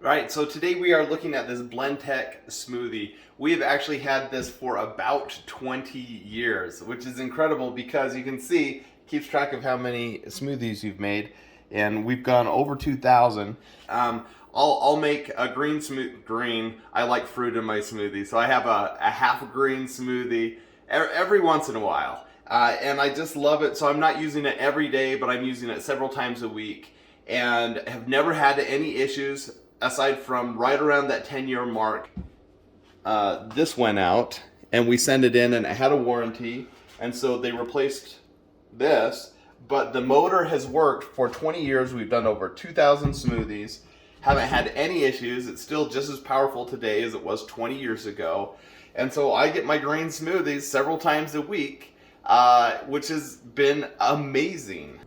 Right, so today we are looking at this Blendtec smoothie. We have actually had this for about 20 years, which is incredible because you can see it keeps track of how many smoothies you've made, and we've gone over 2,000. I'll make a green. I like fruit in my smoothie, so I have a half green smoothie every once in a while, and I just love it. So I'm not using it every day, but I'm using it several times a week, and have never had any issues aside from right around that 10-year mark. This went out and we sent it in and it had a warranty, and so they replaced this, but the motor has worked for 20 years. We've done over 2,000 smoothies, haven't had any issues. It's still just as powerful today as it was 20 years ago, and so I get my green smoothies several times a week, which has been amazing.